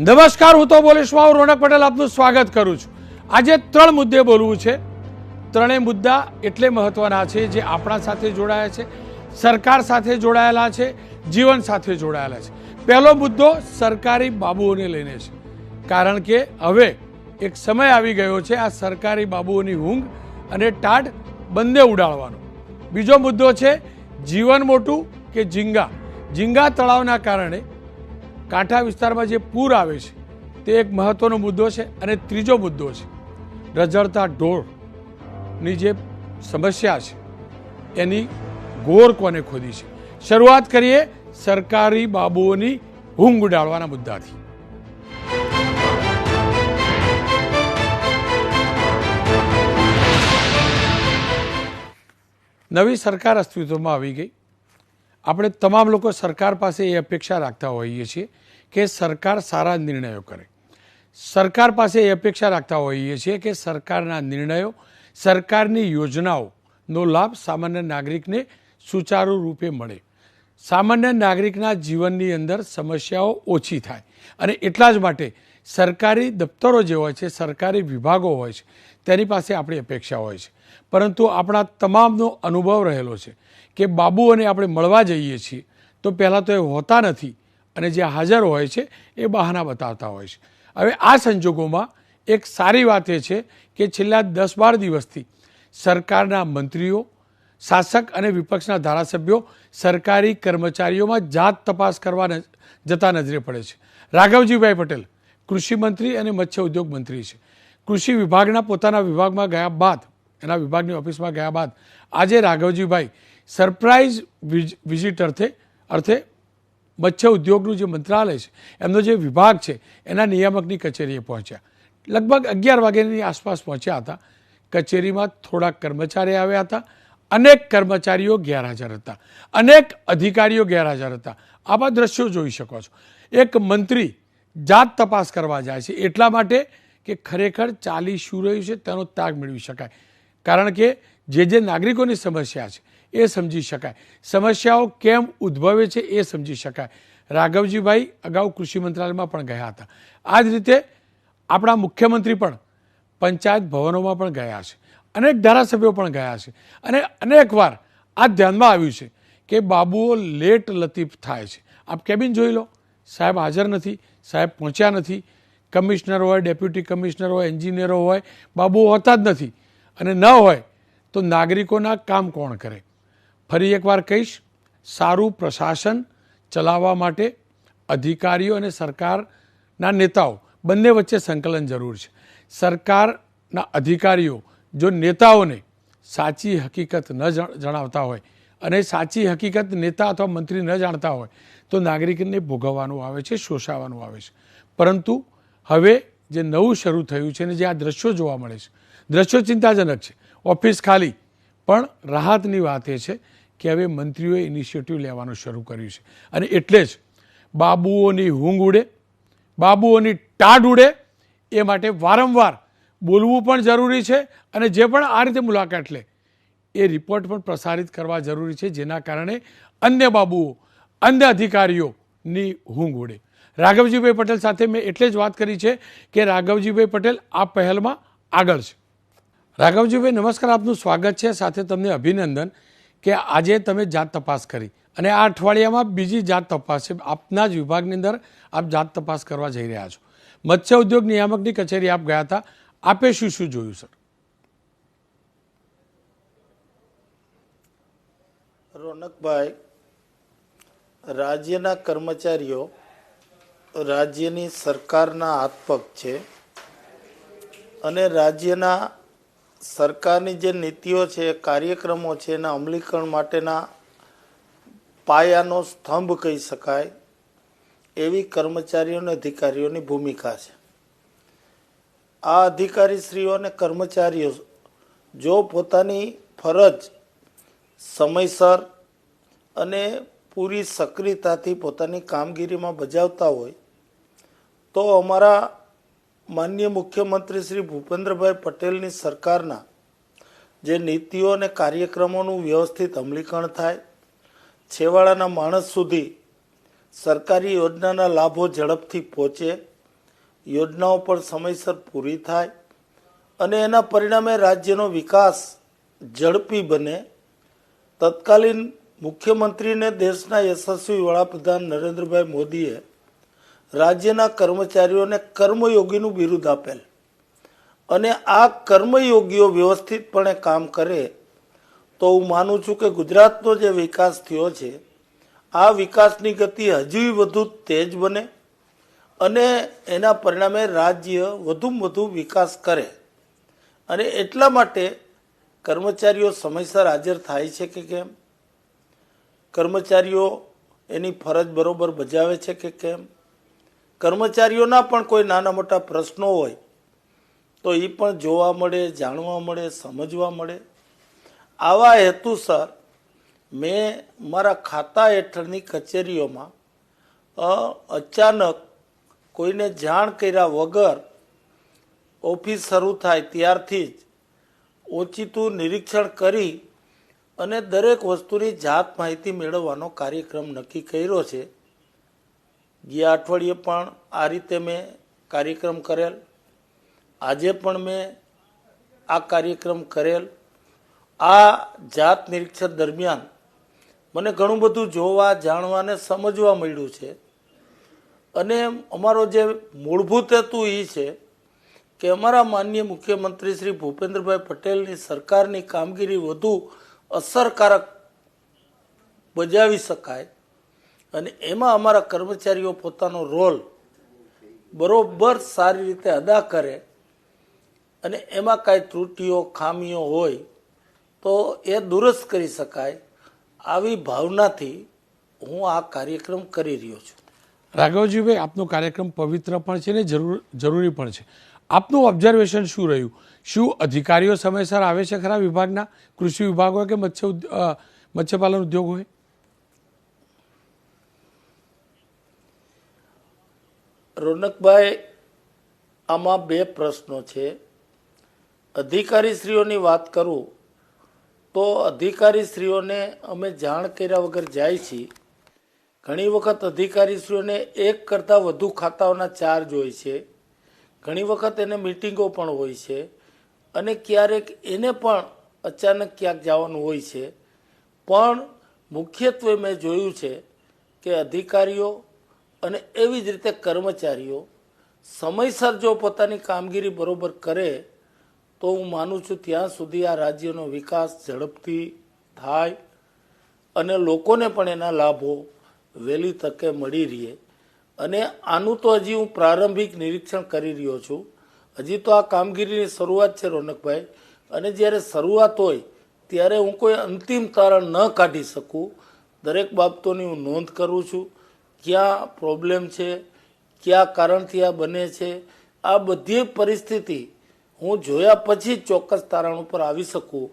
નમસ્કાર, હું તો બોલીશ હું રોનક પટેલ આપનું સ્વાગત કરું છું। આજે ત્રણ મુદ્દે બોલવું છે। ત્રણેય મુદ્દા એટલે મહત્વના છે જે આપણા સાથે જોડાયા છે, સરકાર સાથે જોડાયેલા છે, જીવન સાથે જોડાયેલા છે। પહેલો મુદ્દો સરકારી બાબુઓને લઈને છે, કારણ કે હવે એક સમય આવી ગયો છે આ સરકારી બાબુઓની ઊંઘ અને ટાઢ બંને ઉડાડવાનો। બીજો મુદ્દો છે જીવન મોટું કે ઝીંગા તળાવના કારણે કાંઠા વિસ્તારમાં જે પૂર આવે છે તે એક મહત્વનો મુદ્દો છે। અને ત્રીજો મુદ્દો છે રઝળતા ઢોરની જે સમસ્યા છે એની ગોર કોને ખોદી છે। શરૂઆત કરીએ સરકારી બાબુઓની ઊંઘ ઉડાડવાના મુદ્દાથી। નવી સરકાર અસ્તિત્વમાં આવી ગઈ। આપણે તમામ લોકો સરકાર પાસે એ અપેક્ષા રાખતા હોઈએ છીએ કે સરકાર સારા નિર્ણયો કરે। સરકાર પાસે એ અપેક્ષા રાખતા હોઈએ છીએ કે સરકારના નિર્ણયો, સરકારની યોજનાઓનો લાભ સામાન્ય નાગરિકને સુચારુ રૂપે મળે, સામાન્ય નાગરિકના જીવનની અંદર સમસ્યાઓ ઓછી થાય। અને એટલા જ માટે સરકારી દફતરો જે હોય છે, સરકારી વિભાગો હોય છે, તેની પાસે આપણી અપેક્ષા હોય છે। પરંતુ આપણા તમામનો અનુભવ રહેલો છે કે બાબુઓને આપણે મળવા જઈએ છીએ તો પહેલાં તો એ હોતા નથી અને જે હાજર હોય છે એ બહાના બતાવતા હોય છે। હવે આ સંજોગોમાં એક સારી વાત એ છે કે છેલ્લા 10-12 દિવસથી સરકારના મંત્રીઓ, શાસક અને વિપક્ષના ધારાસભ્યો સરકારી કર્મચારીઓમાં જાત તપાસ કરવા જતા નજરે પડે છે। રાઘવજીભાઈ પટેલ કૃષિ મંત્રી અને મત્સ્ય ઉદ્યોગ મંત્રી છે। કૃષિ વિભાગના પોતાના વિભાગમાં ગયા બાદ, એના વિભાગની ઓફિસમાં ગયા બાદ આજે રાઘવજીભાઈ સરપ્રાઇઝ વિઝિટ અર્થે મત્સ્ય ઉદ્યોગનું જે મંત્રાલય છે, એમનો જે વિભાગ છે એના નિયામકની કચેરીએ પહોંચ્યા। લગભગ 11 વાગ્યાની આસપાસ પહોંચ્યા હતા। કચેરીમાં થોડાક કર્મચારી આવ્યા હતા, અનેક કર્મચારીઓ ગેરહાજર હતા, અનેક અધિકારીઓ ગેરહાજર હતા। આવા દ્રશ્યો જોઈ શકો છો। એક મંત્રી જાત તપાસ કરવા જાય છે એટલા માટે કે ખરેખર ચાલી શું રહ્યું છે તેનો તાગ મેળવી શકાય, કારણ કે જે નાગરિકોની સમસ્યા છે એ સમજી શકાય, સમસ્યાઓ કેમ ઉદ્ભવે છે એ સમજી શકાય। રાઘવજીભાઈ અગાઉ કૃષિ મંત્રાલયમાં પણ ગયા હતા। આ જ રીતે આપણા મુખ્યમંત્રી પણ પંચાયત ભવનોમાં પણ ગયા છે, અનેક ધારાસભ્યો પણ ગયા છે। અને અનેક વાર આ ધ્યાનમાં આવ્યું છે કે બાબુઓ લેટ લતીફ થાય છે। આપ કેબિન જોઈ લો, સાહેબ હાજર નથી, સાહેબ પહોંચ્યા નથી, કમિશનર હોય, ડેપ્યુટી કમિશનર હોય, એન્જિનિયરો હોય, બાબુઓ હોતા જ નથી। અને ન હોય તો નાગરિકોના કામ કોણ કરે? ફરી એકવાર કહીશ, સારું પ્રશાસન ચલાવવા માટે અધિકારીઓ અને સરકારના નેતાઓ બંને વચ્ચે સંકલન જરૂર છે। સરકારના અધિકારીઓ જો નેતાઓને સાચી હકીકત ન જણાવતા હોય અને સાચી હકીકત નેતા અથવા મંત્રી ન જાણતા હોય તો નાગરિકને ભોગવવાનું આવે છે, શોષાવાનું આવે છે। પરંતુ હવે જે નવું શરૂ થયું છે અને જે આ દ્રશ્યો જોવા મળે છે, દ્રશ્યો ચિંતાજનક છે। ઓફિસ ખાલી, પણ રાહતની વાત એ છે કે હવે મંત્રીઓએ ઇનિશિયેટિવ લેવાનું શરૂ કર્યું છે। અને એટલે જ બાબુઓની ઊંઘ ઉડે, બાબુઓની ટાઢ ઉડે એ માટે વારંવાર બોલવું પણ જરૂરી છે। અને જે પણ આ રીતે મુલાકાત લે એ રિપોર્ટ પણ પ્રસારિત કરવા જરૂરી છે, જેના કારણે અન્ય બાબુઓ, અન્ય અધિકારીઓની ઊંઘ ઉડે। રાઘવજીભાઈ પટેલ સાથે મેં એટલે જ વાત કરી છે કે રાઘવજીભાઈ પટેલ આ પહેલમાં આગળ છે। રાઘવજીભાઈ નમસ્કાર, આપનું સ્વાગત છે, સાથે તમને અભિનંદન કે આજે તમે જાત તપાસ કરી અને આ અઠવાડિયામાં બીજી જાત તપાસ છે। આપના જ વિભાગની અંદર આપ જાત તપાસ કરવા જઈ રહ્યા છો। મત્સ્ય ઉદ્યોગ નિયામકની કચેરી આપ ગયા હતા, આપે શું શું જોયું સર? રોનકભાઈ, રાજ્યના કર્મચારીઓ રાજ્યની સરકારના હાથપગ છે અને રાજ્યના સરકારની જે નીતિઓ છે, કાર્યક્રમો છે, એના અમલીકરણ માટેના પાયાનો સ્તંભ કહી શકાય એવી કર્મચારીઓ અને અધિકારીઓની ભૂમિકા છે। આ અધિકારીશ્રીઓ અને કર્મચારીઓ જો પોતાની ફરજ સમયસર અને પૂરી સક્રિયતાથી પોતાની કામગીરીમાં બજાવતા હોય તો અમારા માનનીય મુખ્યમંત્રી શ્રી ભૂપેન્દ્રભાઈ પટેલની સરકારના જે નીતિઓ અને કાર્યક્રમોનું વ્યવસ્થિત અમલીકરણ થાય, છેવાડાના માણસ સુધી સરકારી યોજનાના લાભો ઝડપથી પહોંચે યોજનાઓ પણ સમયસર પૂરી થાય અને એના પરિણામે રાજ્યનો વિકાસ ઝડપી બને. તત્કાલીન મુખ્યમંત્રીને દેશના યશસ્વી વડાપ્રધાન નરેન્દ્રભાઈ મોદીએ રાજ્યના કર્મચારીઓને કર્મયોગીનું બિરુદ આપેલ અને આ કર્મયોગીઓ વ્યવસ્થિતપણે કામ કરે તો હું માનું છું કે ગુજરાતનો જે વિકાસ થયો છે આ વિકાસની ગતિ હજુ વધુ તેજ બને અને એના પરિણામે રાજ્ય વધુમાં વધુ વિકાસ કરે. અને એટલા માટે કર્મચારીઓ સમયસર હાજર થાય છે કે કેમ, કર્મચારીઓ એની ફરજ બરોબર બજાવે છે કે કેમ, કર્મચારીઓના પણ કોઈ નાના મોટા પ્રશ્નો હોય તો એ પણ જોવા મળે, જાણવા મળે, સમજવા મળે. આવા હેતુસર મેં મારા ખાતા હેઠળની કચેરીઓમાં અચાનક કોઈને જાણ કર્યા વગર ઓફિસ શરૂ થાય ત્યારથી જ ઓચિતું નિરીક્ષણ કરી અને દરેક વસ્તુની જાત માહિતી મેળવવાનો કાર્યક્રમ નક્કી કર્યો છે. ગયા અઠવાડિયે પણ આ રીતે મેં કાર્યક્રમ કરેલ, આજે પણ મેં આ કાર્યક્રમ કરેલ. આ જાત નિરીક્ષણ દરમિયાન મને ઘણું બધું જોવા, જાણવા અને સમજવા મળ્યું છે અને અમારો જે મૂળભૂત હેતુ એ છે કે અમારા માનનીય મુખ્યમંત્રી શ્રી ભૂપેન્દ્રભાઈ પટેલની સરકારની કામગીરી વધુ અસરકારક બજાવી શકાય અને એમાં અમારા કર્મચારીઓ પોતાનો રોલ બરોબર સારી રીતે અદા કરે અને એમાં કાંઈ ત્રુટીઓ, ખામીઓ હોય તો એ દુરસ્ત કરી શકાય, આવી ભાવનાથી હું આ કાર્યક્રમ કરી રહ્યો છું. રાઘવજીભાઈ, આપનો કાર્યક્રમ પવિત્ર પણ છે ને જરૂરી પણ છે. આપનું ઓબ્ઝર્વેશન શું રહ્યું? શું અધિકારીઓ સમયસર આવે છે ખરા વિભાગના? કૃષિ વિભાગ હોય કે મત્સ્યપાલન ઉદ્યોગ હોય? રોનકભાઈ, આમાં બે પ્રશ્નો છે. અધિકારીશ્રીઓની વાત કરું તો અધિકારીશ્રીઓને અમે જાણ કર્યા વગર જાય છીએ. ઘણી વખત અધિકારીશ્રીઓને એક કરતાં વધુ ખાતાઓના ચાર્જ હોય છે, ઘણી વખત એને મિટિંગો પણ હોય છે અને ક્યારેક એને પણ અચાનક ક્યાંક જવાનું હોય છે. પણ મુખ્યત્વે મેં જોયું છે કે અધિકારીઓ અને એવી જ રીતે કર્મચારીઓ સમયસર જો પોતાની કામગીરી બરોબર કરે તો હું માનું છું ત્યાં સુધી આ રાજ્યનો વિકાસ ઝડપથી થાય અને લોકોને પણ એના લાભો વહેલી તકે મળી રહે. અને આનું તો હજી હું પ્રારંભિક નિરીક્ષણ કરી રહ્યો છું. હજી તો આ કામગીરીની શરૂઆત છે રોનકભાઈ, અને જ્યારે શરૂઆત હોય ત્યારે હું કોઈ અંતિમ તારણ ન કાઢી શકું. દરેક બાબતોની હું નોંધ કરું છું, ક્યાં પ્રોબ્લેમ છે, કયા કારણથી આ બને છે. આ બધી પરિસ્થિતિ હું જોયા પછી જ ચોક્કસ તારણ ઉપર આવી શકું.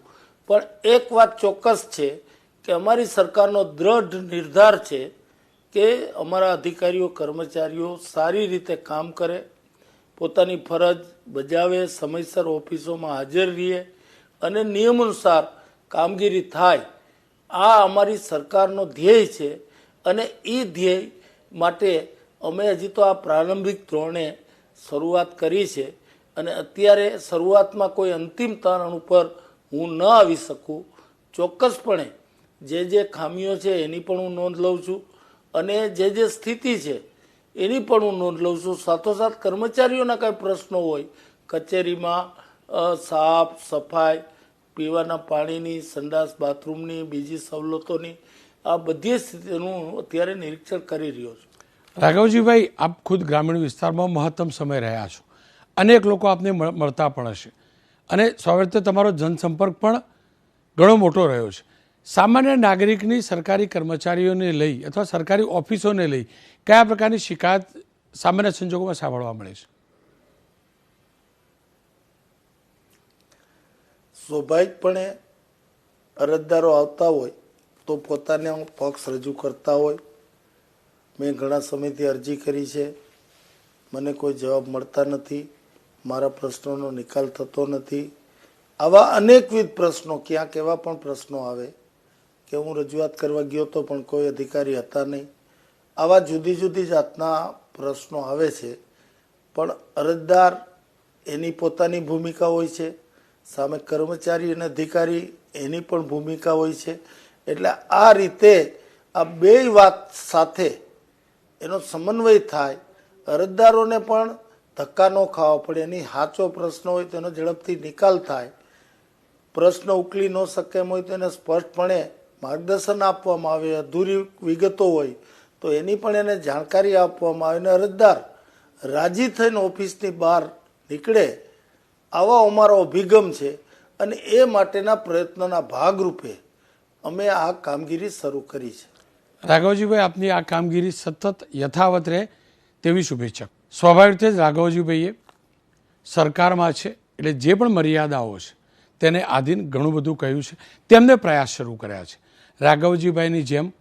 પણ એક વાત ચોક્કસ છે કે અમારી સરકારનો દ્રઢ નિર્ધાર છે કે અમારા અધિકારીઓ, કર્મચારીઓ સારી રીતે કામ કરે, પોતાની ફરજ બજાવે, સમયસર ઓફિસોમાં હાજર રહે અને નિયમાનુસાર કામગીરી થાય. આ અમારી સરકારનો ધ્યેય છે અને એ ધ્યેય માટે અમે હજી તો આ પ્રારંભિક ધોરણે શરૂઆત કરી છે અને અત્યારે શરૂઆતમાં કોઈ અંતિમ તારણ ઉપર હું ન આવી શકું. ચોક્કસપણે જે ખામીઓ છે એની પણ હું નોંધ લઉં છું અને જે સ્થિતિ છે એની પણ હું નોંધ લઉં છું. સાથોસાથ કર્મચારીઓના કાંઈ પ્રશ્નો હોય કચેરીમાં, સાફ સફાઈ, પીવાના પાણીની, સંડાસ બાથરૂમની, બીજી સવલતોની, આ બધી સ્થિતિનું અત્યારે નિરીક્ષણ કરી રહ્યો છું. રાઘવજીભાઈ, આપ ખુદ ગ્રામીણ વિસ્તારમાં મહત્તમ સમય રહ્યા છો, અનેક લોકો આપને મળતા પણ હશે અને સ્વાભાવિક તમારો જનસંપર્ક પણ ઘણો મોટો રહ્યો છે. સામાન્ય નાગરિકની સરકારી કર્મચારીઓને લઈ અથવા સરકારી ઓફિસોને લઈ કયા પ્રકારની શિકાયત સામાન્ય સંજોગોમાં સાંભળવા મળે છે? સ્વાભાવિકપણે અરજદારો આવતા હોય તો પોતાનો પક્ષ રજૂ કરતા હોય. મેં ઘણા સમયથી અરજી કરી છે, મને કોઈ જવાબ મળતા નથી, મારા પ્રશ્નોનો નિકાલ થતો નથી. આવા અનેકવિધ પ્રશ્નો, ક્યાંક એવા પણ પ્રશ્નો આવે કે હું રજૂઆત કરવા ગયો તો પણ કોઈ અધિકારી હતા નહીં. આવા જુદી જુદી જાતના પ્રશ્નો આવે છે પણ અરજદાર એની પોતાની ભૂમિકા હોય છે, સામે કર્મચારી અને અધિકારી એની પણ ભૂમિકા હોય છે. એટલે આ રીતે આ બે વાત સાથે એનો સમન્વય થાય, અરજદારોને પણ ધક્કા ન ખાવા પડે, એની સાચો પ્રશ્ન હોય તો એનો ઝડપથી નિકાલ થાય, પ્રશ્ન ઉકલી ન શકેમ હોય તો એને સ્પષ્ટપણે માર્ગદર્શન આપવામાં આવે, અધૂરી વિગતો હોય તો એની પણ એને જાણકારી આપવામાં આવે અને અરજદાર રાજી થઈને ઓફિસની બહાર નીકળે, આવો અમારો અભિગમ છે. અને એ માટેના પ્રયત્નોના ભાગરૂપે અમે આ કામગીરી શરૂ કરી છે. રાઘવજીભાઈ, આપની આ કામગીરી સતત યથાવત રહે તેવી શુભેચ્છા. સ્વાભાવિક રીતે જ રાઘવજીભાઈએ સરકારમાં છે એટલે જે પણ મર્યાદાઓ છે તેને આધીન ઘણું બધું કહ્યું છે, તેમને પ્રયાસ શરૂ કર્યા છે. રાઘવજીભાઈની જેમ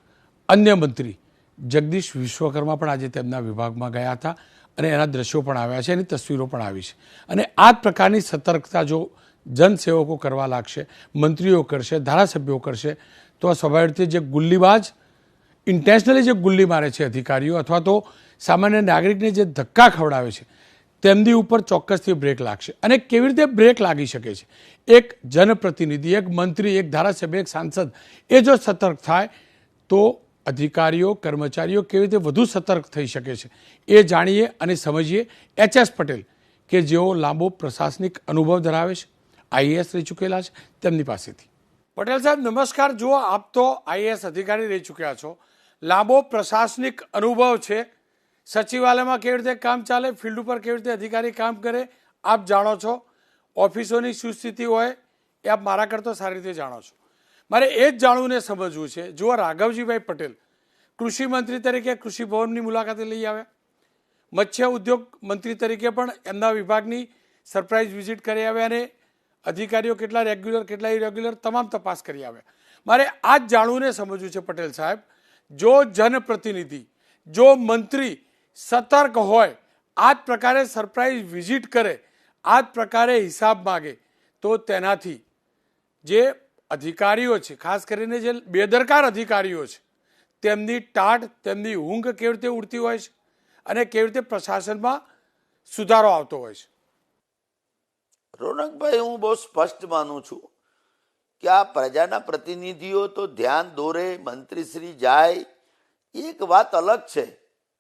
અન્ય મંત્રી જગદીશ વિશ્વકર્મા પણ આજે તેમના વિભાગમાં ગયા હતા અને એના દ્રશ્યો પણ આવ્યા છે, એની તસવીરો પણ આવી છે. અને આ જ પ્રકારની સતર્કતા જો જનસેવકો કરવા લાગશે, મંત્રીઓ કરશે, ધારાસભ્યો કરશે, તો આ સ્વાભાવિક રીતે જે ગુલ્લીબાજ ઇન્ટેન્શનલી જે ગુલ્લી મારે છે અધિકારીઓ અથવા તો સામાન્ય નાગરિકને જે ધક્કા ખવડાવે છે તેમની ઉપર ચોક્કસથી બ્રેક લાગશે. અને કેવી રીતે બ્રેક લાગી શકે છે? એક જનપ્રતિનિધિ, એક મંત્રી, એક ધારાસભ્ય, એક સાંસદ એ જો સતર્ક થાય તો અધિકારીઓ, કર્મચારીઓ કેવી રીતે વધુ સતર્ક થઈ શકે છે એ જાણીએ અને સમજીએ. HS પટેલ કે જેઓ લાંબો પ્રશાસનિક અનુભવ ધરાવે છે, IAS રહી ચૂકેલા છે, તેમની પાસેથી. પટેલ સાહેબ નમસ્કાર. જુઓ, આપ તો IAS અધિકારી રહી ચૂક્યા છો, લાંબો પ્રશાસનિક અનુભવ છે, સચિવાલયમાં કેવી રીતે કામ ચાલે, ફિલ્ડ ઉપર કેવી રીતે અધિકારી કામ કરે આપ જાણો છો, ઓફિસોની શું સ્થિતિ હોય એ આપ મારા કરતાં સારી રીતે જાણો છો. મારે એ જ જાણવું ને સમજવું છે. જુઓ, રાઘવજીભાઈ પટેલ કૃષિ મંત્રી તરીકે કૃષિ ભવનની મુલાકાતે લઈ આવ્યા, મત્સ્ય ઉદ્યોગ મંત્રી તરીકે પણ એમના વિભાગની સરપ્રાઇઝ વિઝિટ કરી આવ્યા અને અધિકારીઓ કેટલા રેગ્યુલર કેટલા ઇરેગ્યુલર તમામ તપાસ કરી આવ્યા. મારે આ જ જાણવું ને સમજવું છે પટેલ સાહેબ, જો જનપ્રતિનિધિ, જો મંત્રી સતર્ક હોય, આ જ પ્રકારે સરપ્રાઇઝ વિઝિટ કરે, આ જ પ્રકારે હિસાબ માગે, તો તેનાથી જે અધિકારીઓ છે, ખાસ કરીને જે બેદરકાર અધિકારીઓ છે, તેમની ટાઢ, તેમની ઊંઘ કેવી રીતે ઉડતી હોય છે અને કેવી રીતે પ્રશાસનમાં સુધારો આવતો હોય છે? રોનકભાઈ, હું બહુ સ્પષ્ટ માનું છું કે આ પ્રજાના પ્રતિનિધિઓ તો ધ્યાન દોરે, મંત્રીશ્રી જાય, એક વાત અલગ છે.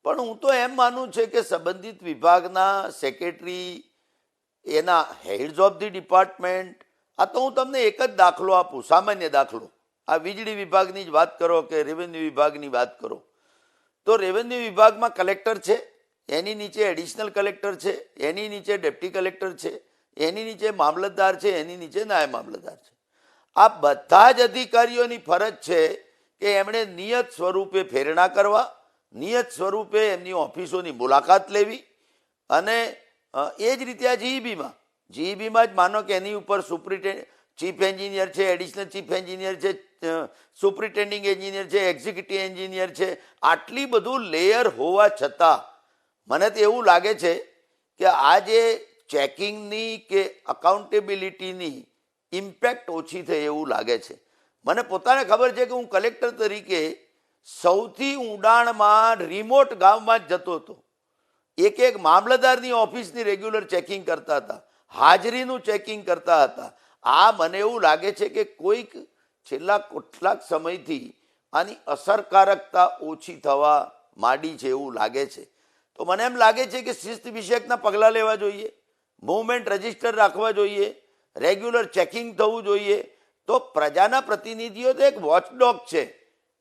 પણ હું તો એમ માનું છે કે સંબંધિત વિભાગના સેક્રેટરી, એના હેડ્સ ઓફ ધી ડિપાર્ટમેન્ટ, આ તો હું તમને એક જ દાખલો આપું, સામાન્ય દાખલો. આ વીજળી વિભાગની જ વાત કરો કે રેવન્યુ વિભાગની વાત કરો, તો રેવન્યુ વિભાગમાં કલેક્ટર છે, એની નીચે એડિશનલ કલેક્ટર છે, એની નીચે ડેપ્ટી કલેક્ટર છે, એની નીચે મામલતદાર છે, એની નીચે નાયબ મામલતદાર છે. આ બધા જ અધિકારીઓની ફરજ છે કે એમણે નિયત સ્વરૂપે ફેરણા કરવા, નિયત સ્વરૂપે એમની ઓફિસોની મુલાકાત લેવી. અને એ જ રીતે આ જીઈબીમાં જ માનો કે એની ઉપર ચીફ એન્જિનિયર છે, એડિશનલ ચીફ એન્જિનિયર છે, સુપ્રિન્ટેન્ડિંગ એન્જિનિયર છે, એક્ઝિક્યુટિવ એન્જિનિયર છે. આટલી બધું લેયર હોવા છતાં મને તો એવું લાગે છે કે આ જે ચેકિંગની કે અકાઉન્ટેબિલિટીની ઇમ્પેક્ટ ઓછી થઈ એવું લાગે છે. મને પોતાને ખબર છે કે હું કલેક્ટર તરીકે સૌથી ઊંડાણમાં રિમોટ ગામમાં જ જતો હતો. એક મામલતદારની ઓફિસની રેગ્યુલર ચેકિંગ કરતા હતા, હાજરીનું ચેકિંગ કરતા હતા. આ મને એવું લાગે છે કે કોઈક છેલ્લા કેટલાક સમયથી આની અસરકારકતા ઓછી થવા માંડી છે એવું લાગે છે. તો મને એમ લાગે છે કે શિસ્ત વિષયકના પગલાં લેવા જોઈએ, મૂવમેન્ટ રજિસ્ટર રાખવા જોઈએ, રેગ્યુલર ચેકિંગ થવું જોઈએ. તો પ્રજાના પ્રતિનિધિઓ તો એક વોચડોગ છે,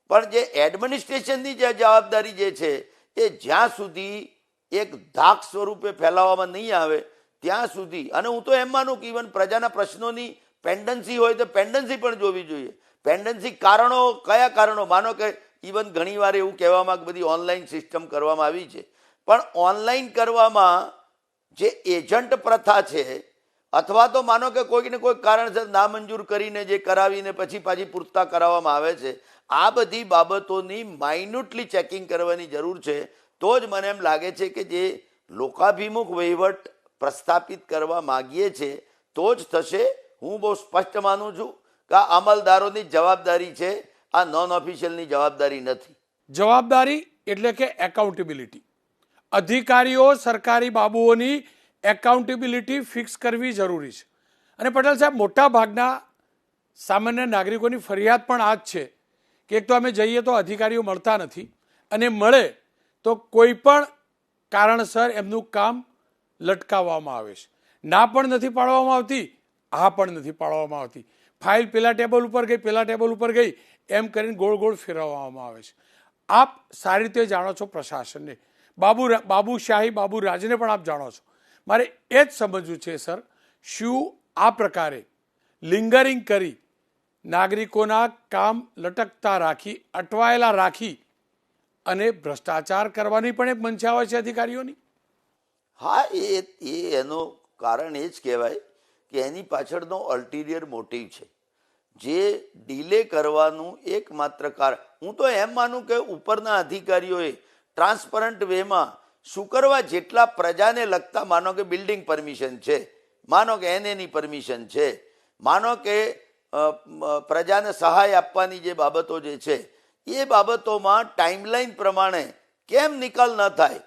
પણ જે એડમિનિસ્ટ્રેશનની જે જવાબદારી જે છે એ જ્યાં સુધી એક ધાક સ્વરૂપે ફેલાવવામાં નહીં આવે ત્યાં સુધી, અને હું તો એમ માનું કે ઇવન પ્રજાના પ્રશ્નોની પેન્ડન્સી હોય તો પેન્ડન્સી પણ જોવી જોઈએ. પેન્ડન્સી કારણો, કયા કારણો, માનો કે ઇવન ઘણીવાર એવું કહેવામાં બધી ઓનલાઈન સિસ્ટમ કરવામાં આવી છે, પણ ઓનલાઈન કરવામાં જે એજન્ટ પ્રથા છે, અથવા તો માનો કે કોઈક ને કોઈક કારણસર નામંજૂર કરીને જે કરાવીને પછી પાછી પૂરતા કરાવવામાં આવે છે, આ બધી બાબતોની માઇન્યુટલી ચેકિંગ કરવાની જરૂર છે. તો જ મને એમ લાગે છે કે જે લોકાભિમુખ વહીવટ પ્રસ્થાપિત કરવા માગીએ છે તો જ થશે. હું બહુ સ્પષ્ટ માનું છું કે આ અમલદારોની જવાબદારી છે, આ નોન ઓફિશિયલની જવાબદારી નથી. જવાબદારી એટલે કે એકાઉન્ટેબિલિટી. અધિકારીઓ સરકારી બાબુઓની એકાઉન્ટેબિલિટી ફિક્સ કરવી જરૂરી છે. અને પટેલ સાહેબ, મોટા ભાગના સામાન્ય નાગરિકોની ફરિયાદ પણ આ જ છે કે એક તો અમે જઈએ તો અધિકારીઓ મળતા નથી, અને મળે તો કોઈ પણ કારણસર એમનું કામ લટકાવવામાં આવે છે. ના પણ નથી પાડવામાં આવતી, હા પણ નથી પાડવામાં આવતી. ફાઇલ પેલા ટેબલ ઉપર ગઈ, પેલા ટેબલ ઉપર ગઈ, એમ કરીને ગોળ ગોળ ફેરવવામાં આવે છે. આપ સારી રીતે જાણો છો પ્રશાસનને, બાબુશાહી બાબુ રાજને પણ આપ જાણો છો. મારે એ જ સમજવું છે સર, શું આ પ્રકારે લિંગરિંગ કરી નાગરિકોના કામ લટકતા રાખી, અટવાયેલા રાખી અને ભ્રષ્ટાચાર કરવાની પણ એક મંશા હોય છે અધિકારીઓની? હા, એનું કારણ એ જ કહેવાય કે એની પાછળનો અલ્ટિરિયર મોટિવ છે. જે ડીલે કરવાનું એકમાત્ર કારણ, હું તો એમ માનું કે ઉપરના અધિકારીઓએ ટ્રાન્સપરન્ટ વેમાં શું કરવા, જેટલા પ્રજાને લગતા, માનો કે બિલ્ડિંગ પરમિશન છે, માનો કે એનએની પરમિશન છે, માનો કે પ્રજાને સહાય આપવાની જે બાબતો જે છે, એ બાબતોમાં ટાઈમલાઈન પ્રમાણે કેમ નિકાલ ન થાય,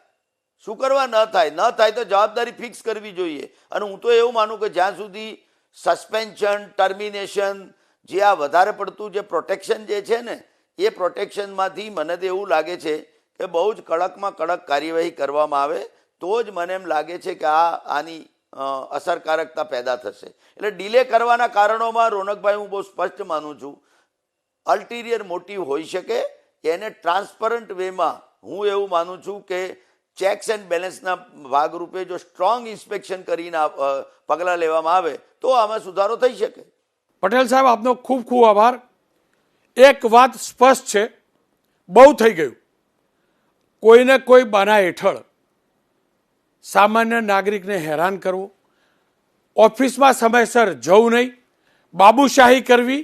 શું કરવા ન થાય તો જવાબદારી ફિક્સ કરવી જોઈએ. અને હું તો એવું માનું કે જ્યાં સુધી સસ્પેન્શન, ટર્મિનેશન, જે આ વધારે પડતું જે પ્રોટેક્શન જે છે ને, એ પ્રોટેક્શનમાંથી મને તો એવું લાગે છે કે બહુ જ કડકમાં કડક કાર્યવાહી કરવામાં આવે તો જ મને એમ લાગે છે કે આની અસરકારકતા પેદા થશે. એટલે ડીલે કરવાના કારણોમાં રોનકભાઈ, હું બહુ સ્પષ્ટ માનું છું, અલ્ટિરિયર મોટિવ હોઈ શકે. એને ટ્રાન્સપરન્ટ વેમાં હું એવું માનું છું કે ચેક્સ એન્ડ બેલેન્સના ભાગરૂપે જો સ્ટ્રોંગ ઇન્સ્પેક્શન કરીને પગલાં લેવામાં આવે તો આમાં સુધારો થઈ શકે. પટેલ સાહેબ, આપનો ખૂબ ખૂબ આભાર. એક વાત સ્પષ્ટ છે, બહુ થઈ ગયું. કોઈને કોઈ બહાના હેઠળ સામાન્ય નાગરિકને હેરાન કરવું, ઓફિસમાં સમયસર જવું નહીં, બાબુશાહી કરવી,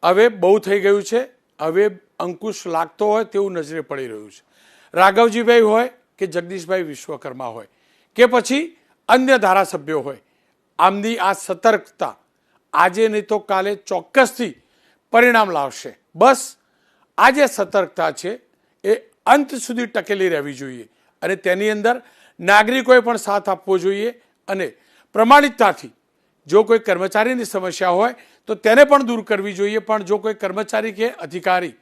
હવે બહુ થઈ ગયું છે. હવે અંકુશ લાગતો હોય તેવું નજરે પડી રહ્યું છે. રાઘવજીભાઈ હોય કે જગદીશભાઈ વિશ્વકર્મા હોય કે પછી અન્ય ધારાસભ્યો હોય, આમની આ સતર્કતા આજે નહીં તો કાલે ચોક્કસથી પરિણામ લાવશે. બસ આ જે સતર્કતા છે એ અંત સુધી ટકેલી રહેવી જોઈએ, અને તેની અંદર નાગરિકોએ પણ સાથ આપવો જોઈએ. અને પ્રમાણિકતાથી જો કોઈ કર્મચારીની સમસ્યા હોય તો તેને પણ દૂર કરવી જોઈએ. પણ જો કોઈ કર્મચારી કે અધિકારી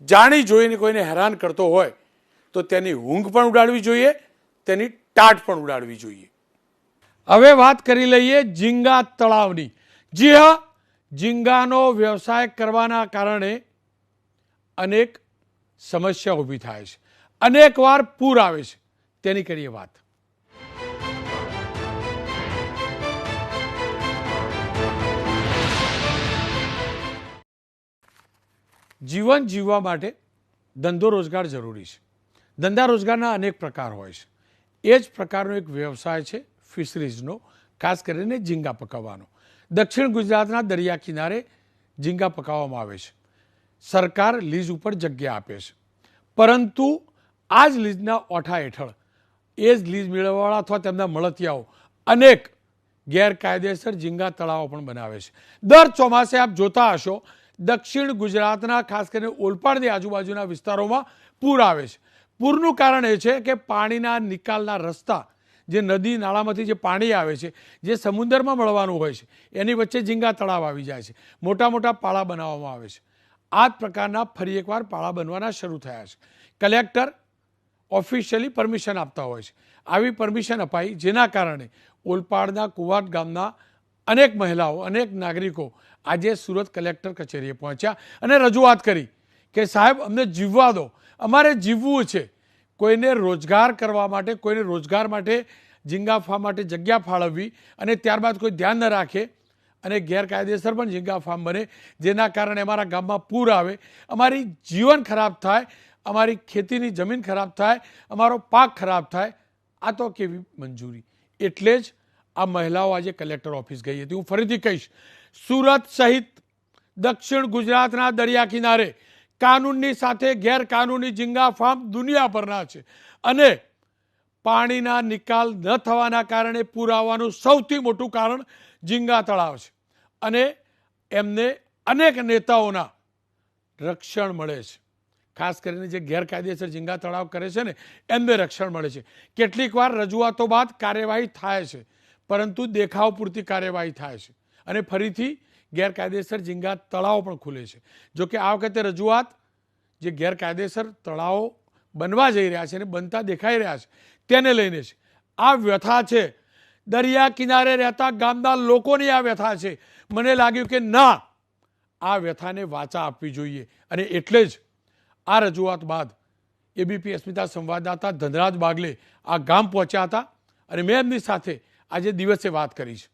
જાણી જોઈને કોઈને હેરાન કરતો હોય તો તેની ઊંઘ પણ ઉડાડવી જોઈએ, તેની ટાટ પણ ઉડાડવી જોઈએ. હવે વાત કરી લઈએ ઝીંગા તળાવની. જી હા, ઝીંગાનો વ્યવસાય કરવાના કારણે અનેક સમસ્યા ઊભી થાય છે, અનેક વાર પૂર આવે છે. તેની કરીએ વાત. જીવન જીવવા માટે ધંધો રોજગાર જરૂરી છે. ધંધા રોજગારના અનેક પ્રકાર હોય છે. એ જ પ્રકારનો એક વ્યવસાય છે ફિશરીઝનો, ખાસ કરીને ઝીંગા પકવવાનો. દક્ષિણ ગુજરાતના દરિયા કિનારે ઝીંગા પકાવવામાં આવે છે. સરકાર લીઝ ઉપર જગ્યા આપે છે, પરંતુ આ જ લીઝના ઓઠા હેઠળ એ જ લીઝ મેળવવાવાળા અથવા તેમના મળતિયાઓ અનેક ગેરકાયદેસર ઝીંગા તળાવો પણ બનાવે છે. દર ચોમાસે આપ જોતા હશો, દક્ષિણ ગુજરાતના ખાસ કરીને ઓલપાડની આજુબાજુના વિસ્તારોમાં પૂર આવે છે. પૂરનું કારણ એ છે કે પાણીના નિકાલના રસ્તા, જે નદી નાળામાંથી જે પાણી આવે છે, જે સમુદ્રમાં મળવાનું હોય છે, એની વચ્ચે ઝીંગા તળાવ આવી જાય છે. મોટા મોટા પાળા બનાવવામાં આવે છે. આ જ પ્રકારના ફરી એકવાર પાળા બનવાના શરૂ થયા છે. કલેક્ટર ઓફિશિયલી પરમિશન આપતા હોય છે. આવી પરમિશન અપાઈ, જેના કારણે ઓલપાડના કુવાટ ગામના અનેક મહિલાઓ, અનેક નાગરિકો આજે સુરત કલેક્ટર કચેરીએ પહોંચ્યા અને રજૂઆત કરી કે સાહેબ, અમને જીવવા દો, અમારે જીવવું છે. કોઈને રોજગાર કરવા માટે, કોઈને રોજગાર માટે ઝીંગા ફાર્મ માટે જગ્યા ફાળવવી અને ત્યારબાદ કોઈ ધ્યાન ન રાખે અને ગેરકાયદેસર પણ ઝીંગા ફાર્મ બને, જેના કારણે અમારા ગામમાં પૂર આવે, અમારી જીવન ખરાબ થાય, અમારી ખેતીની જમીન ખરાબ થાય, અમારો પાક ખરાબ થાય. આ તો કેવી મંજૂરી? એટલે જ આ મહિલાઓ આજે કલેક્ટર ઓફિસ ગઈ હતી. હું ફરીથી કહીશ, સુરત સહિત દક્ષિણ ગુજરાતના દરિયા કિનારે કાનૂનની સાથે ગેરકાનૂની ઝીંગા ફાર્મ દુનિયાભરના છે, અને પાણીના નિકાલ ન થવાના કારણે પૂર આવવાનું સૌથી મોટું કારણ ઝીંગા તળાવ છે. અને એમને અનેક નેતાઓના રક્ષણ મળે છે. ખાસ કરીને જે ગેરકાયદેસર ઝીંગા તળાવ કરે છે ને એમને રક્ષણ મળે છે. કેટલીક વાર રજૂઆતો બાદ કાર્યવાહી થાય છે, પરંતુ દેખાવ પૂરતી કાર્યવાહી થાય છે અને ફરીથી ગેરકાયદેસર ઝીંગા તળાવો પણ ખુલે છે. જોકે આ વખતે રજૂઆત જે ગેરકાયદેસર તળાવો બનવા જઈ રહ્યા છે અને બનતા દેખાઈ રહ્યા છે તેને લઈને છે. આ વ્યથા છે, દરિયા કિનારે રહેતા ગામના લોકોની આ વ્યથા છે. મને લાગ્યું કે ના, આ વ્યથાને વાચા આપવી જોઈએ અને એટલે જ આ રજૂઆત બાદ એબીપી અસ્મિતા સંવાદદાતા ધનરાજ બાગલે આ ગામ પહોંચ્યા હતા અને મેં એમની સાથે આજે દિવસે વાત કરી છે.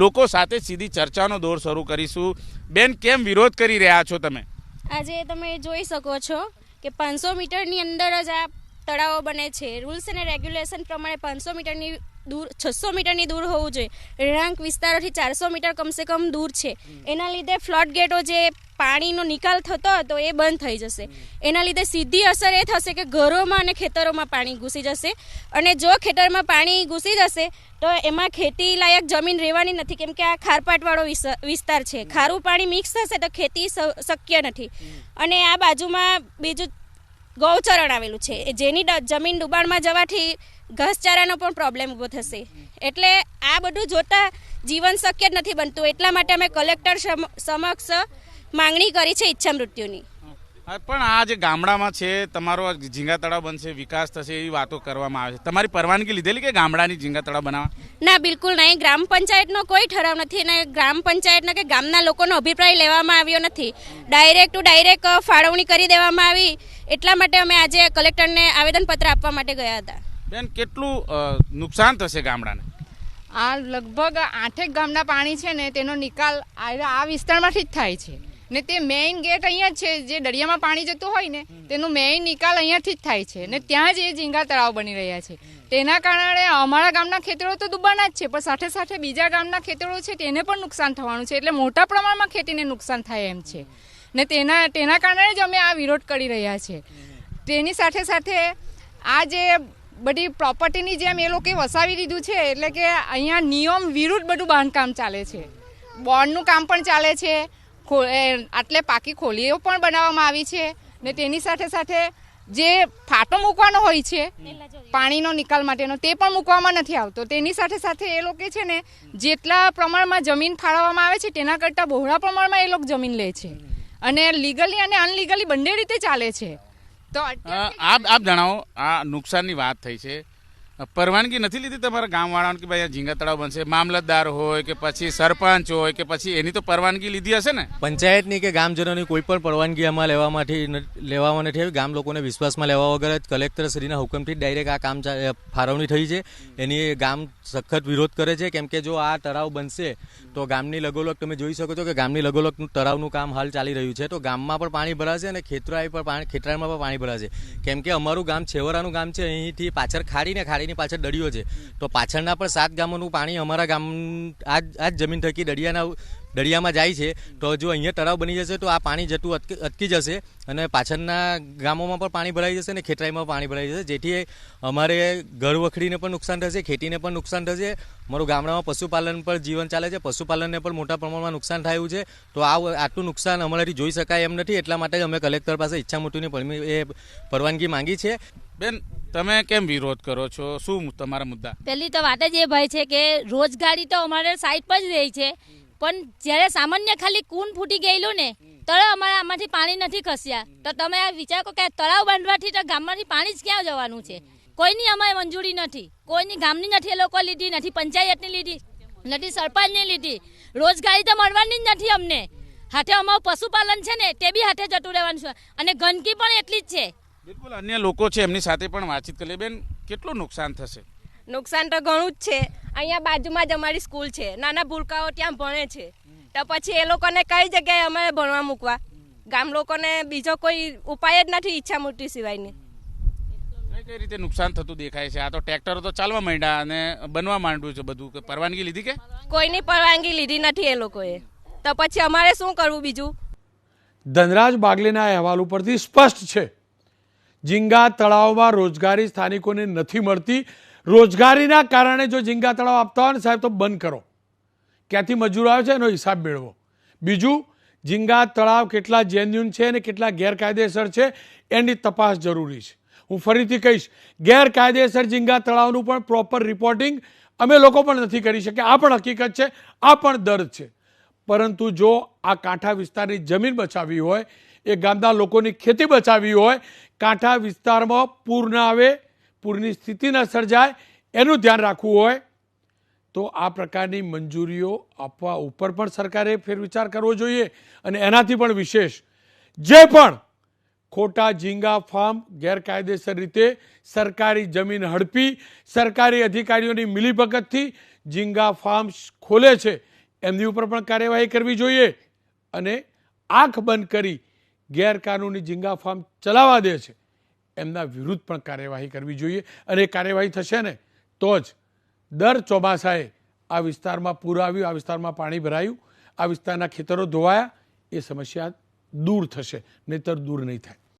લોકો સાથે સીધી ચર્ચાનો દોર શરૂ કરીશું. બેન, કેમ વિરોધ કરી રહ્યા છો તમે? આજે તમે જોઈ શકો છો કે 500 મીટરની અંદર જ આ તળાવો બને છે. રૂલ્સ અને રેગ્યુલેશન પ્રમાણે 500 મીટરની દૂર 600 મીટરની દૂર હોવું જોઈએ. રહેણાંક વિસ્તારોથી 400 મીટર કમસે કમ દૂર છે. એના લીધે ફ્લડ ગેટો જે પાણીનો નિકાલ થતો હતો એ બંધ થઈ જશે. એના લીધે સીધી અસર એ થશે કે ઘરોમાં અને ખેતરોમાં પાણી ઘૂસી જશે અને જો ખેતરમાં પાણી ઘૂસી જશે તો એમાં ખેતી લાયક જમીન રહેવાની નથી, કેમ કે આ ખારપાટવાળો વિસ્તાર છે. ખારું પાણી મિક્સ થશે તો ખેતી શક્ય નથી. અને આ બાજુમાં બીજું ગૌચરણ આવેલું છે, જેની જમીન ડુબાણમાં જવાથી ઘાસચારાનો પણ પ્રોબ્લેમ ઊભો થશે. એટલે આ બધું જોતા જીવન શક્ય જ નથી બનતું. એટલા માટે અમે કલેક્ટર સમક્ષ માંગણી કરી છે ઈચ્છા મૃત્યુની. પણ આ જે ગામડામાં છે તમારો ઝીંગા તળાવ બનશે, વિકાસ થશે એવી વાતો કરવામાં આવે છે. તમારી પરવાનગી લીધેલી કે ગામડાની ઝીંગા તળાવ બનાવવા? ના, બિલકુલ નહીં. ગ્રામ પંચાયતનો કોઈ ઠરાવ નથી અને ગ્રામ પંચાયતના કે ગામના લોકોનો અભિપ્રાય લેવામાં આવ્યો નથી. ડાયરેક્ટ ટુ ડાયરેક્ટ ફાળવણી કરી દેવામાં આવી. એટલા માટે અમે આજે કલેક્ટરને આવેદનપત્ર આપવા માટે ગયા હતા. બેન, કેટલું નુકસાન થશે ગામડાને? આ લગભગ 8 ગામના પાણી છે ને તેનો નિકાલ આ વિસ્તારમાંથી જ થાય છે ને તે મેઇન ગેટ અહીંયા જ છે. જે દરિયામાં પાણી જતું હોય ને તેનો મેઇન નિકાલ અહીંયાથી જ થાય છે ને ત્યાં જ એ ઝીંગા તળાવ બની રહ્યા છે. તેના કારણે અમારા ગામના ખેતરો તો ડૂબવાના જ છે, પણ સાથે સાથે બીજા ગામના ખેતરો છે તેને પણ નુકસાન થવાનું છે. એટલે મોટા પ્રમાણમાં ખેતીને નુકસાન થાય એમ છે ને તેના કારણે જ અમે આ વિરોધ કરી રહ્યા છે. તેની સાથે સાથે આ જે બધી પ્રોપર્ટીની જેમ એ લોકોએ વસાવી દીધું છે, એટલે કે અહીંયા નિયમ વિરુદ્ધ બધું બાંધકામ ચાલે છે. બોન્ડનું કામ પણ ચાલે છે, આટલે પાકી ખોલીઓ પણ બનાવવામાં આવી છે ને તેની સાથે સાથે જે ફાટો મૂકવાનો હોય છે પાણીનો નિકાલ માટેનો તે પણ મૂકવામાં નથી આવતો. તેની સાથે સાથે એ લોકો છે ને જેટલા પ્રમાણમાં જમીન ફાળવવામાં આવે છે તેના કરતાં બહોળા પ્રમાણમાં એ લોકો જમીન લે છે અને લીગલી અને અનલીગલી બંને રીતે ચાલે છે. તો આપ જણાવો, આ નુકસાનની વાત થઈ છે, પરવાનગી નથી લીધી તમારા ગામવાળાને કે ભાઈ આ ઝીંગા તળાવ બનશે? મામલતદાર હોય કે પછી સરપંચ હોય કે પછી એની તો પરવાનગી લીધી હશે ને? પંચાયતની કે ગામજનોની કોઈ પણ પરવાનગી આમાં લેવામાં નથી આવી. ગામ લોકોને વિશ્વાસમાં લેવા વગર જ કલેક્ટરશ્રીના હુકમથી જ ડાયરેક્ટ આ કામ ફાળવણી થઈ છે. એની ગામ સખત વિરોધ કરે છે, કેમ કે જો આ તળાવ બનશે તો ગામની લગોલગ તમે જોઈ શકો છો કે ગામની લગોલગનું તળાવનું કામ હાલ ચાલી રહ્યું છે. તો ગામમાં પણ પાણી ભરાશે અને ખેતરામાં પણ પાણી ભરાશે, કેમ કે અમારું ગામ છેવરાનું ગામ છે. અહીંથી પાછળ ખાડીની પાછળ દરિયો છે, તો પાછળના પણ 7 ગામોનું પાણી અમારા ગામ આ જ જમીન થકી દરિયામાં જાય છે. તો જો અહીંયા તળાવ બની જશે તો આ પાણી જતું અટકી જશે અને પાછળના ગામોમાં પણ પાણી ભરાઈ જશે અને ખેતરાઈમાં પાણી ભરાઈ જશે, જેથી અમારે ઘર વખરીને પણ નુકસાન થશે, ખેતીને પણ નુકસાન થશે. અમારું ગામડામાં પશુપાલન પર જીવન ચાલે છે, પશુપાલનને પણ મોટા પ્રમાણમાં નુકસાન થયું છે. તો આટલું નુકસાન અમારાથી જોઈ શકાય એમ નથી. એટલા માટે જ અમે કલેક્ટર પાસે ઈચ્છા મૃત્યુની પરવાનગી માંગી છે. બેન, તમે કેમ વિરોધ કરો છો? શું તમારા મુદ્દા? પહેલી તો વાત જ એ ભાઈ છે કે રોજગારી તો અમારે સાઈડ પર જ રહી છે, પણ જ્યારે સામાન્ય ખાલી કૂન ફૂટી ગયેલું ને તો અમારે આમાંથી પાણી નથી ખસ્યા. તો તમે આ વિચારો કે તળાવ બાંધવાથી તો ગામમાંથી પાણી જ ક્યાં જવાનું છે? કોઈની અમારે મંજૂરી નથી, કોઈની ગામની નથી એ લોકો લીધી, નથી પંચાયતની લીધી, નથી સરપંચની લીધી. રોજગારી તો મળવાની જ નથી અમને. હાથે અમારું પશુપાલન છે ને તે બી હાથે જતું રહેવાનું છે અને ગંદકી પણ એટલી જ છે. બિલકુલ, અન્ય લોકો છે એમની સાથે પણ વાતચીત કરીએ. બેન, કેટલું નુકસાન થશે? નુકસાન તો ઘણું જ છે. અહીંયા બાજુમાં જ અમારી સ્કૂલ છે, નાના ભૂલકાઓ ત્યાં ભણે છે, તો પછી એ લોકોને કઈ જગ્યાએ અમારે ભણવા મૂકવા? ગામ લોકોને બીજો કોઈ ઉપાય જ નથી ઈચ્છા મૃત્યુ સિવાયની. કઈ રીતે નુકસાન થતું દેખાય છે? આ તો ટ્રેક્ટરો તો ચાલવા માંડ્યા અને બનવા માંડ્યું છે બધું. પરવાનગી લીધી કે? કોઈની પરવાનગી લીધી નથી એ લોકોએ, તો પછી અમારે શું કરવું બીજું? ધનરાજ બાગલેના અહેવાલ ઉપરથી સ્પષ્ટ છે, ઝીંગા તળાવમાં રોજગારી સ્થાનિકોને નથી મળતી. રોજગારીના કારણે જો ઝીંગા તળાવ આપતા હોય ને સાહેબ તો બંધ કરો. ક્યાંથી મજૂર આવે છે એનો હિસાબ મેળવો. બીજું, ઝીંગા તળાવ કેટલા જેન્યુન છે અને કેટલા ગેરકાયદેસર છે એની તપાસ જરૂરી છે. હું ફરીથી કહીશ, ગેરકાયદેસર ઝીંગા તળાવનું પણ પ્રોપર રિપોર્ટિંગ અમે લોકો પણ નથી કરી શક્યા. આ પણ હકીકત છે, આ પણ દર્દ છે. પરંતુ જો આ કાંઠા વિસ્તારની જમીન બચાવવી હોય, એ ગામના લોકોની ખેતી બચાવવી હોય, કાંઠા વિસ્તારમાં પૂર ન આવે, પૂરની સ્થિતિ ન સર્જાય, એનું ધ્યાન રાખવું હોય તો આ પ્રકારની મંજૂરીઓ આપવા ઉપર પણ સરકારે ફેરવિચાર કરવો જોઈએ. અને એનાથી પણ વિશેષ, જે પણ ખોટા ઝીંગા ફાર્મ ગેરકાયદેસર રીતે સરકારી જમીન હડપી, સરકારી અધિકારીઓની મિલીભગતથી ઝીંગા ફાર્મ ખોલે છે, એમની ઉપર પણ કાર્યવાહી કરવી જોઈએ. અને આંખ બંધ કરી ગેરકાનૂની ઝીંગા ફાર્મ ચલાવવા દે છે એમના વિરુદ્ધ પણ કાર્યવાહી કરવી જોઈએ. અને એ કાર્યવાહી થશે ને તો જ દર ચોમાસાએ આ વિસ્તારમાં પૂર આવ્યું, આ વિસ્તારમાં પાણી ભરાયું, આ વિસ્તારના ખેતરો ધોવાયા, એ સમસ્યા દૂર થશે, નહીંતર દૂર નહીં થાય.